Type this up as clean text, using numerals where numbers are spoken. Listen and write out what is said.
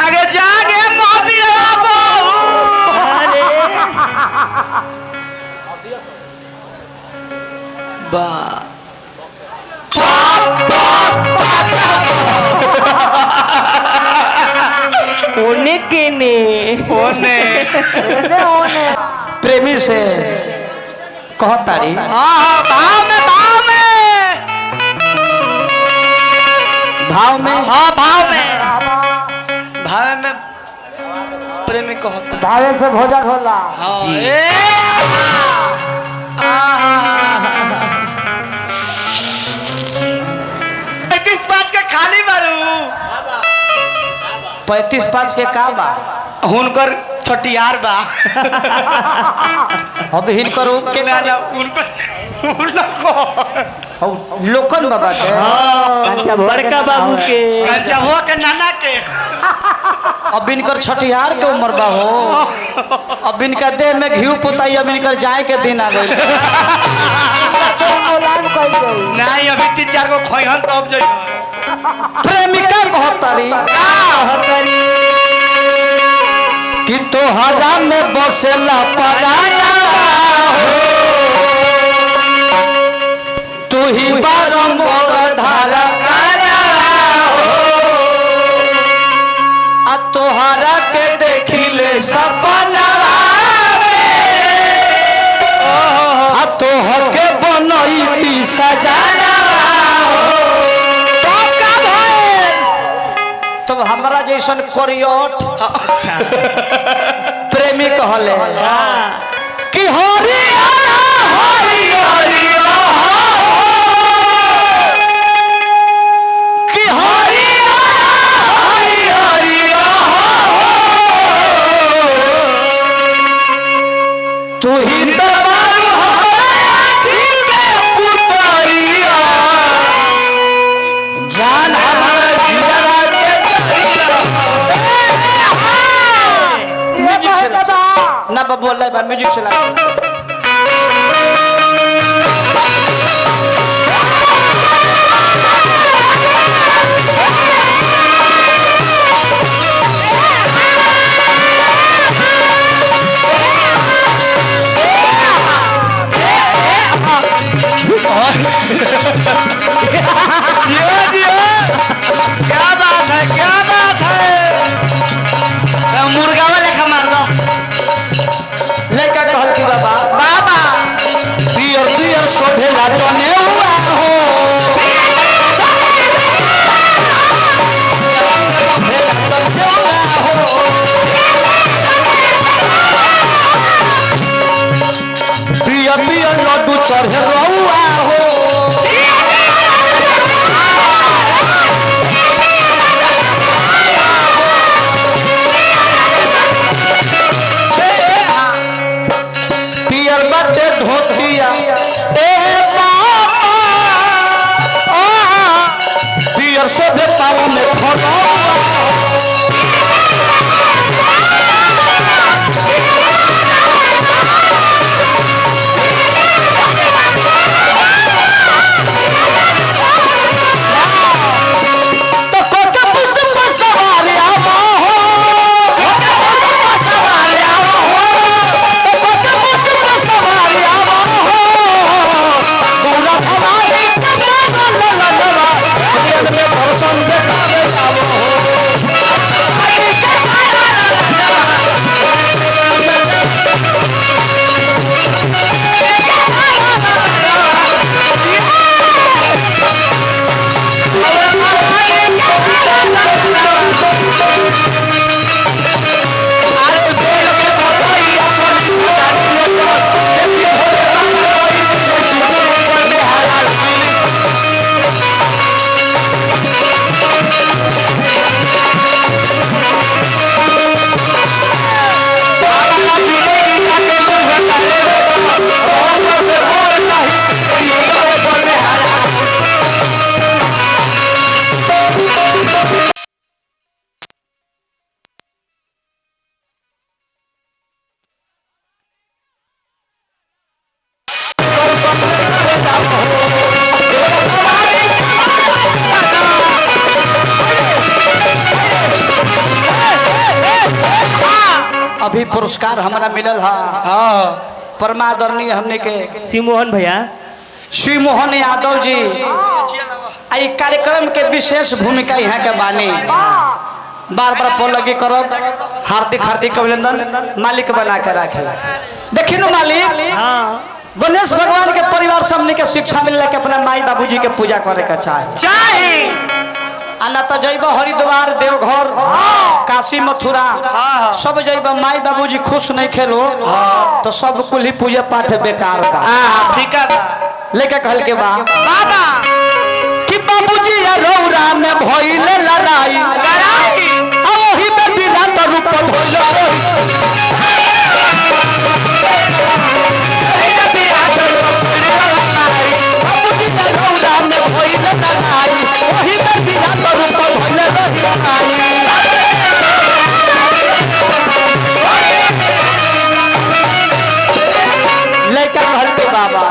आगे जागे मम्मी बा प्रेमी से कहतारी भाव में भाव में हाँ भाव में प्रेमी कहता भावे से भोजन होला। हाँ 35 के खाली बारू 35 के का बा हुनकर छटियार बा अब हिनकर के उनको लोकन बाबा के बड़का बाबू के कंचबुआ के नाना के अब इनकर छठियार के उम्र बा हो। अब इनका देह में घी पुताई अब इनकर जाए के दिन आ गई नहीं अभी 3-4 गो खोहन तब जाई प्रेमिका कहतारी कि तोहरा में बसेला पराया हो तू ही बारंबार धारा काया हो आ तोहरा के देखिले सपना आ तोहर के बनैती सजाना हो तब हमरा जैसन करियट प्रेमी कहले कि हरिया कि हरिया तू ही जान हमारा ना बोल रहा है म्यूजिक से क्या बात है मुर्गा वाले खा मार दो लड़का कहल कि बाबा पियर पियर सोभेला जने हुआ हो पियर पियर लड्डू चढ़े रहुआ हो पियर बाटे धोतिया पियर से बेतावा में खड़ा में अभी पुरस्कार हमारा मिलल है हाँ परमादरणीय हमने के शिव मोहन भैया श्री मोहन यादव जी आई कार्यक्रम के विशेष भूमिका यहाँ के बानी बार बार पोल लगी करब हार्दिक हार्दिक अभिनंदन मालिक बना के रखे देखिए ना मालिक हाँ गणेश भगवान के परिवार से हमने के शिक्षा मिलला के अपना माई बाबूजी के पूजा करे के चाहे आना तो जैब हरिद्वार देवघर काशी मथुरा सब जैब माई बाबूजी खुश नहीं खेलो तो सब कुल ही पूजा पाठ बेकार बा ठीक है लेके कहल के बा बाबा कि बाबूजी रौरा में भइल लड़ाई ओही में विराट रूप भइल बाबूजी रौरा में भइल लड़ाई ओही में विराट रूप भइल लेके कहल के बाबा